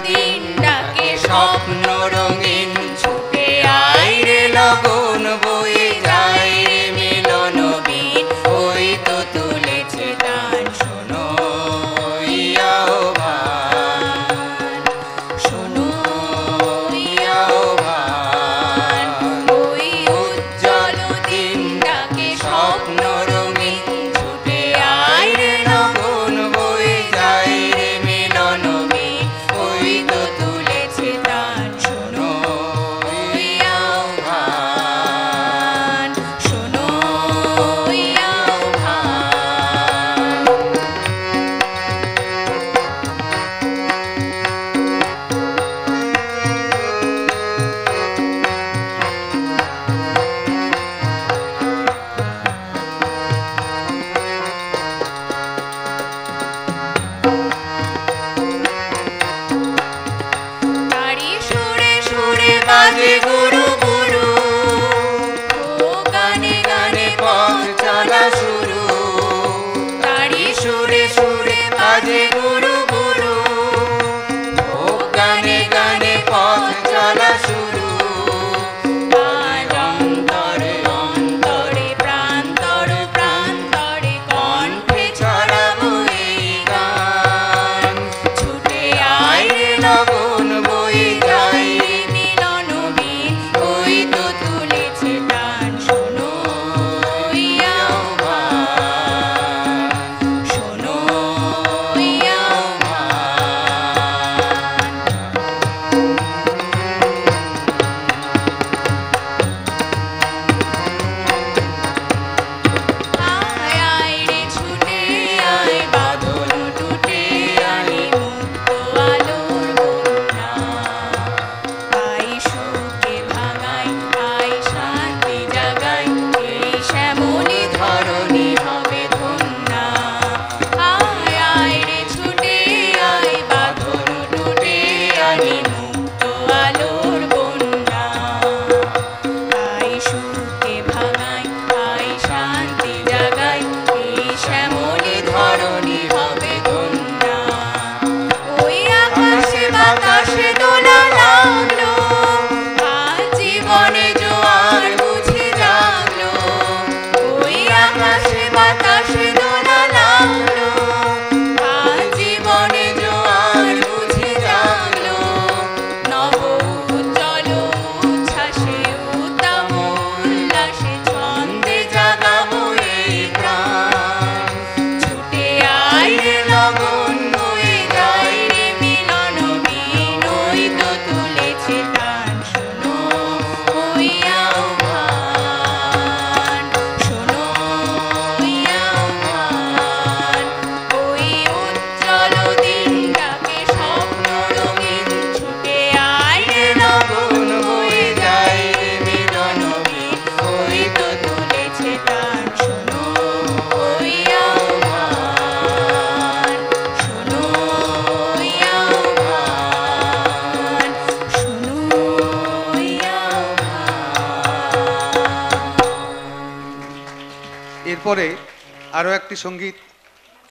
দিন ডাকে স্বপ্ন রঙিন ছুটে আয় রে লগন বয়ে যায় রে মিলন বিন ওই তো তুলেছে গান শোনো আহ্বান শোনো আহ্বান ওই উজ্জ্বল দিন ডাকে স্বপ্ন রঙিন ছুটে আয় রে লগন বয়ে যায় রে মিলন বিন ওই তো তুলেছে গান শোনো আহ্বান শোনো তারি সুরে সুরে বাজে গুরু গুরু ও গানে গানে পথ চলা শুরু তারি সুরে সুরে বাজে গুরু গুরু ও গানে গানে পথ চলা শুরু আজ অন্তরে অন্তরে প্রান্তরে প্রান্তরে কণ্ঠে ছড়াবো এই গান ছুটে আয় রে লগন বয়ে যায় রে মিলন বিন ওই তো তুলেছে গান শোনো আহ্বান শোনো আয় আয় রে ছুটে আয় বাঁধন টুটে আনি মুক্ত আলোর বন্যা আয় সুখে ভাঙাই আয় শান্তি জাগাই এই শ্যামলী ধরণী হবে ধন্যা আয় আয় রে ছুটে আয় বাঁধন টুটে আনি মুক্ত আলোর বন্যা আয় সুখে ভাঙাই আয় শান্তি জাগাই এই শ্যামলী ধরণী হবে ধন্যা ওই আকাশে বাতাসে দোলা লাগলো আজ জীবনে জোয়ার বুঝি জাগলো ওই আকাশে বাতাসে দোলা লাগলো আজ জীবনে জোয়ার বুঝি জাগলো নব উজ্জ্বল উচ্ছ্বাসে উদ্দাম উল্লাসে ছন্দে জাগাবো এই প্রাণ ছুটে আয় রে লগন বয়ে যায় রে মিলন বিন ওই তো তুলেছে গান শোনো আহ্বান শোনো আহ্বান ওই উজ্জ্বল দিন ডাকে স্বপ্ন রঙিন ছুটে আয় রে লগন বয়ে যায় রে মিলন বিন ওই তো তুলেছে গান শোনো আহ্বান শোনো আহ্বান শোনো আহ্বান। এরপরে আরও একটি সঙ্গীত